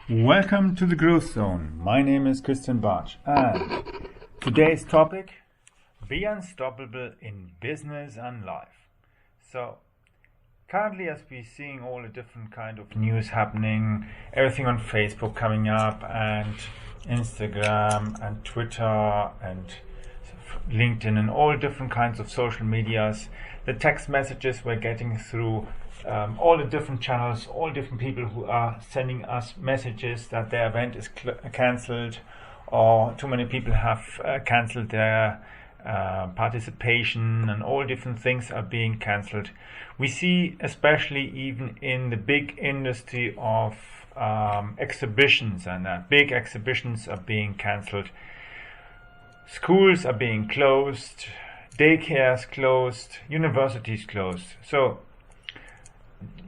Welcome to the Growth Zone. My name is Christian Bartsch, and today's topic: be unstoppable in business and life. So currently, as we're seeing all the different kind of news happening, everything on Facebook coming up, and Instagram and Twitter and LinkedIn and all different kinds of social medias, the text messages we're getting through all the different channels, all different people who are sending us messages that their event is cancelled, or too many people have cancelled their participation, and all different things are being cancelled. We see, especially even in the big industry of exhibitions, and big exhibitions are being cancelled. Schools are being closed, daycares closed, universities closed. So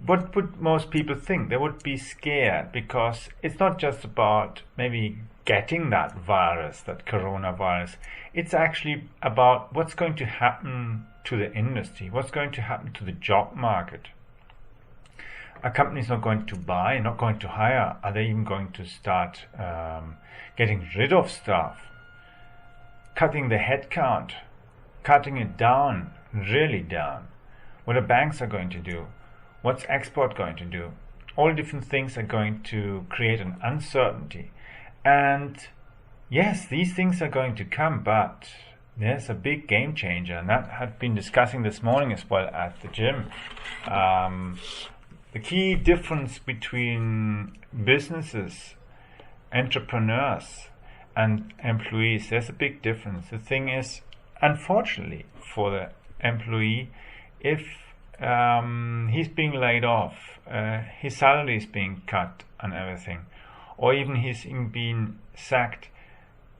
what would most people think? They would be scared, because it's not just about maybe getting that virus, that coronavirus. It's actually about what's going to happen to the industry, what's going to happen to the job market. Are companies not going to buy, not going to hire? Are they even going to start getting rid of staff? Cutting the headcount, cutting it down, really down. What the banks are going to do? What's export going to do? All different things are going to create an uncertainty. And yes, these things are going to come, but there's a big game changer, and that had been discussing this morning as well at the gym. The key difference between businesses, entrepreneurs, and employees, there's a big difference. The thing is, unfortunately for the employee, if he's being laid off, his salary is being cut and everything, or even he's being sacked,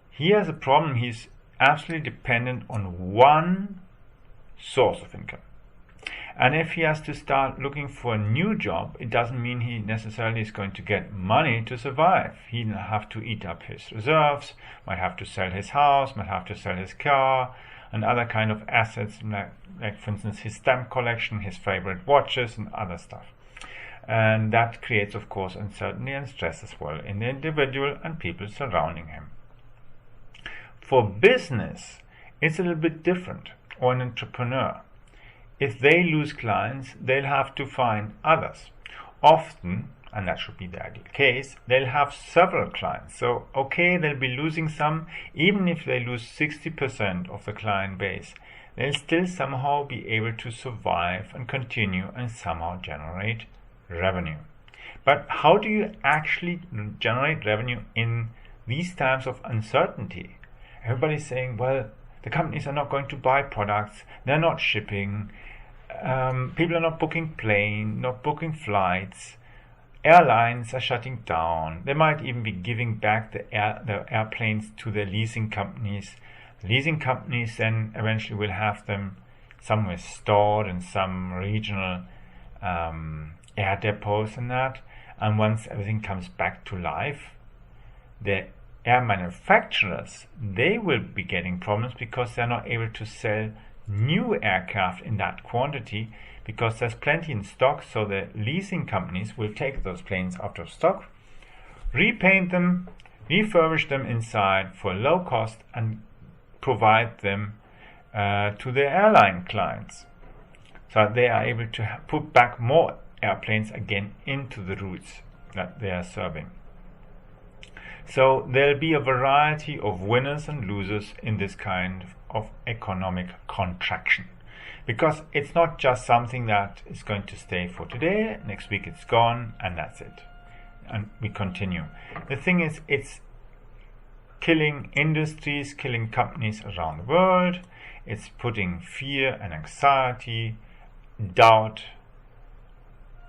he has a problem. He's absolutely dependent on one source of income. And if he has to start looking for a new job, it doesn't mean he necessarily is going to get money to survive. He'll have to eat up his reserves, might have to sell his house, might have to sell his car, and other kind of assets, like for instance his stamp collection, his favorite watches, and other stuff. And that creates, of course, uncertainty and stress as well in the individual and people surrounding him. For business, it's a little bit different, or an entrepreneur. If they lose clients, they'll have to find others. Often, and that should be the ideal case, they'll have several clients. So, okay, they'll be losing some. Even if they lose 60% of the client base, they'll still somehow be able to survive and continue and somehow generate revenue. But how do you actually generate revenue in these times of uncertainty? Everybody's saying, well, the companies are not going to buy products, they're not shipping, people are not booking planes, not booking flights, airlines are shutting down, they might even be giving back the airplanes to their leasing companies. Leasing companies then eventually will have them somewhere stored in some regional air depots and that, and once everything comes back to life, the air manufacturers, they will be getting problems, because they're not able to sell new aircraft in that quantity, because there's plenty in stock. So the leasing companies will take those planes out of stock, repaint them, refurbish them inside for low cost, and provide them to their airline clients, so they are able to put back more airplanes again into the routes that they are serving. So there'll be a variety of winners and losers in this kind of economic contraction, because it's not just something that is going to stay for today, next week it's gone, and that's it, and we continue. The thing is, it's killing industries, killing companies around the world. It's putting fear and anxiety, doubt,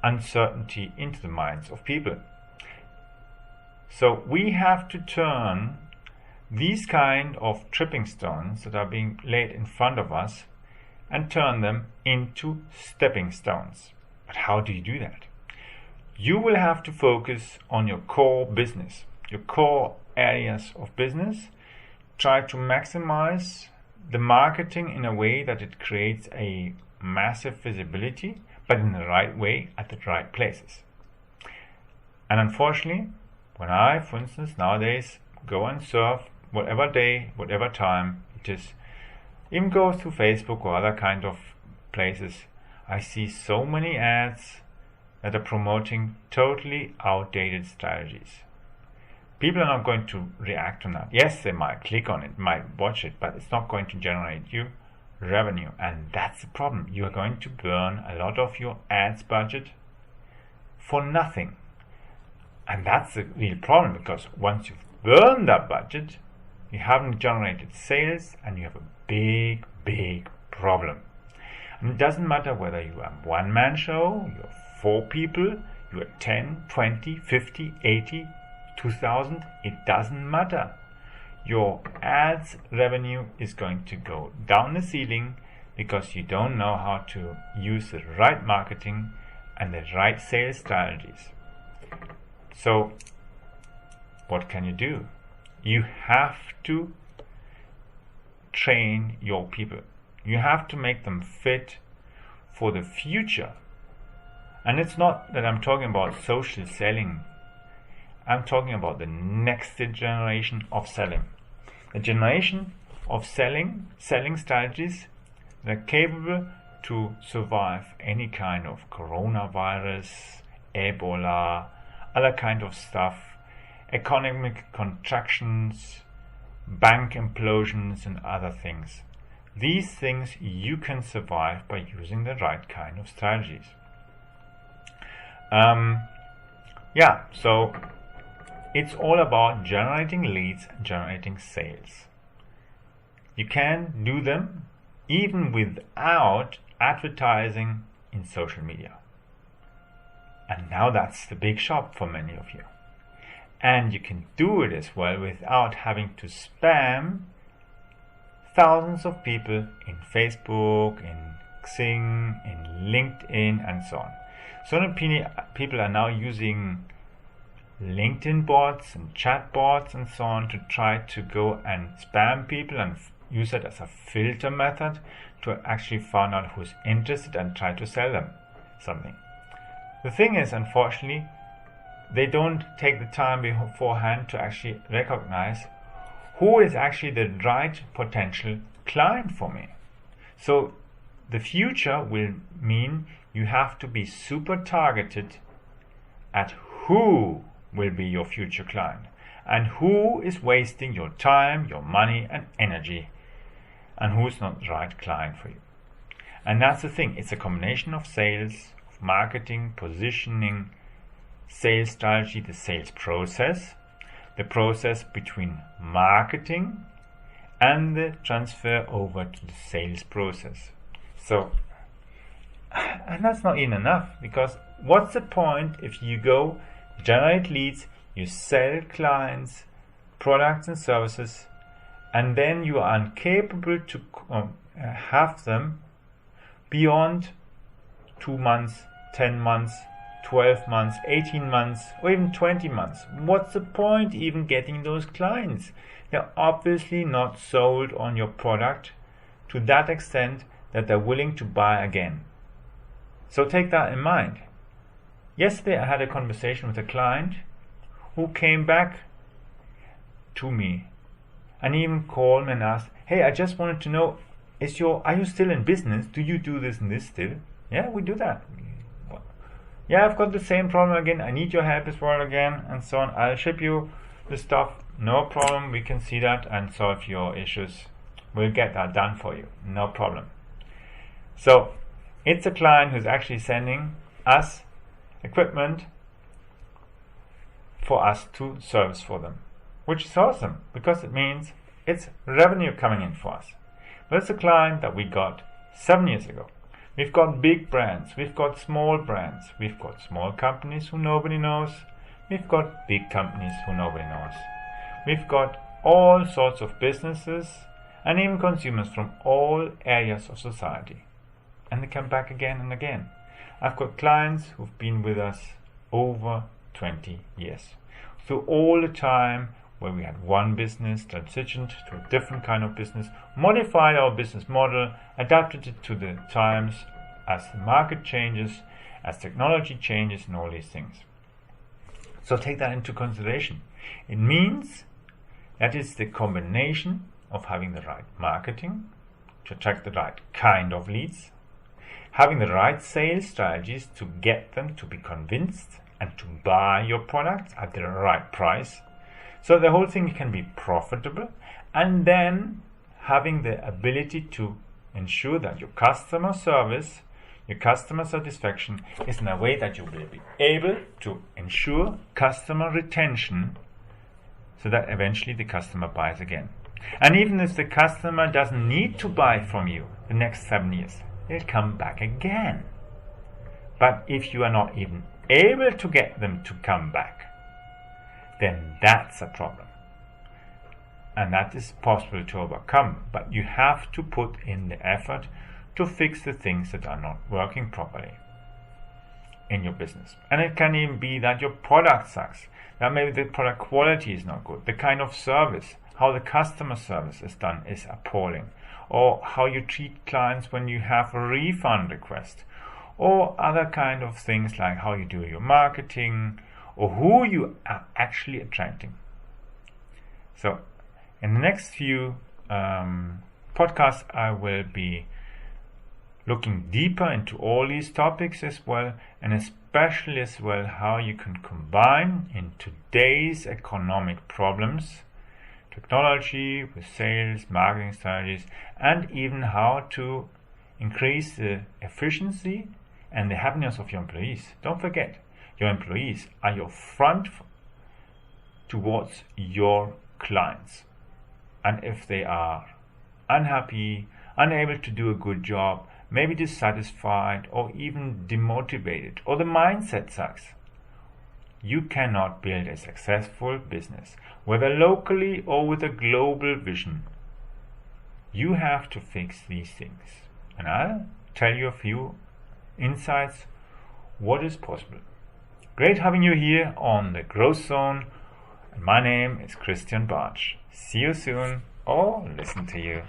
uncertainty into the minds of people. So we have to turn these kind of tripping stones that are being laid in front of us and turn them into stepping stones. But how do you do that? You will have to focus on your core business, your core areas of business. Try to maximize the marketing in a way that it creates a massive visibility, but in the right way at the right places. And unfortunately, When I, for instance, nowadays go and surf whatever day, whatever time it is, even go through Facebook or other kind of places, I see so many ads that are promoting totally outdated strategies. People are not going to react on that. Yes, they might click on it, might watch it, but it's not going to generate you revenue. And that's the problem. You are going to burn a lot of your ads budget for nothing. And that's the real problem, because once you've burned that budget, you haven't generated sales and you have a big, big problem. And it doesn't matter whether you are a one-man show, you're 4 people, you're 10, 20, 50, 80, 2,000, it doesn't matter. Your ads revenue is going to go down the ceiling because you don't know how to use the right marketing and the right sales strategies. So, what can you do? You have to train your people. You have to make them fit for the future. And it's not that I'm talking about social selling. I'm talking about the next generation of selling. The generation of selling strategies that are capable to survive any kind of coronavirus, Ebola, other kind of stuff, economic contractions, bank implosions and other things. These things you can survive by using the right kind of strategies. So it's all about generating leads and generating sales. You can do them even without advertising in social media. And now that's the big shop for many of you. And you can do it as well without having to spam thousands of people in Facebook, in Xing, in LinkedIn, and so on. So many people are now using LinkedIn bots and chat bots and so on to try to go and spam people and use it as a filter method to actually find out who's interested and try to sell them something. The thing is, unfortunately, they don't take the time beforehand to actually recognize who is actually the right potential client for me. So the future will mean you have to be super targeted at who will be your future client and who is wasting your time, your money and energy, and who's not the right client for you. And that's the thing. It's a combination of sales, of marketing, positioning, sales strategy, the sales process, the process between marketing and the transfer over to the sales process. So, and that's not even enough, because what's the point if you go generate leads, you sell clients products and services, and then you are incapable to have them beyond 2 months, 10 months, 12 months, 18 months, or even 20 months. What's the point even getting those clients? They're obviously not sold on your product to that extent that they're willing to buy again. So take that in mind. Yesterday I had a conversation with a client who came back to me and even called me and asked, hey, I just wanted to know, are you still in business? Do you do this and this still? Yeah, we do that. Yeah, I've got the same problem again. I need your help as well again, and so on. I'll ship you the stuff. No problem. We can see that and solve your issues. We'll get that done for you. No problem. So it's a client who's actually sending us equipment for us to service for them, which is awesome because it means it's revenue coming in for us. But it's a client that we got 7 years ago. We've got big brands, we've got small brands, we've got small companies who nobody knows, we've got big companies who nobody knows. We've got all sorts of businesses and even consumers from all areas of society. And they come back again and again. I've got clients who've been with us over 20 years. So all the time where we had one business, transitioned to a different kind of business, modified our business model, adapted it to the times as the market changes, as technology changes and all these things. So take that into consideration. It means that it's the combination of having the right marketing to attract the right kind of leads, having the right sales strategies to get them to be convinced and to buy your products at the right price, so the whole thing can be profitable, and then having the ability to ensure that your customer service, your customer satisfaction is in a way that you will be able to ensure customer retention, so that eventually the customer buys again. And even if the customer doesn't need to buy from you the next 7 years, they'll come back again. But if you are not even able to get them to come back, then that's a problem. And that is possible to overcome, but you have to put in the effort to fix the things that are not working properly in your business. And it can even be that your product sucks, that maybe the product quality is not good, the kind of service, how the customer service is done is appalling, or how you treat clients when you have a refund request, or other kind of things like how you do your marketing, or who you are actually attracting. So in the next few podcasts, I will be looking deeper into all these topics as well, and especially as well how you can combine in today's economic problems technology with sales, marketing strategies, and even how to increase the efficiency and the happiness of your employees. Don't forget, your employees are your front towards your clients. And if they are unhappy, unable to do a good job, maybe dissatisfied or even demotivated, or the mindset sucks, you cannot build a successful business, whether locally or with a global vision. You have to fix these things. And I'll tell you a few insights what is possible. Great having you here on the Growth Zone. And my name is Christian Bartsch. See you soon, or listen to you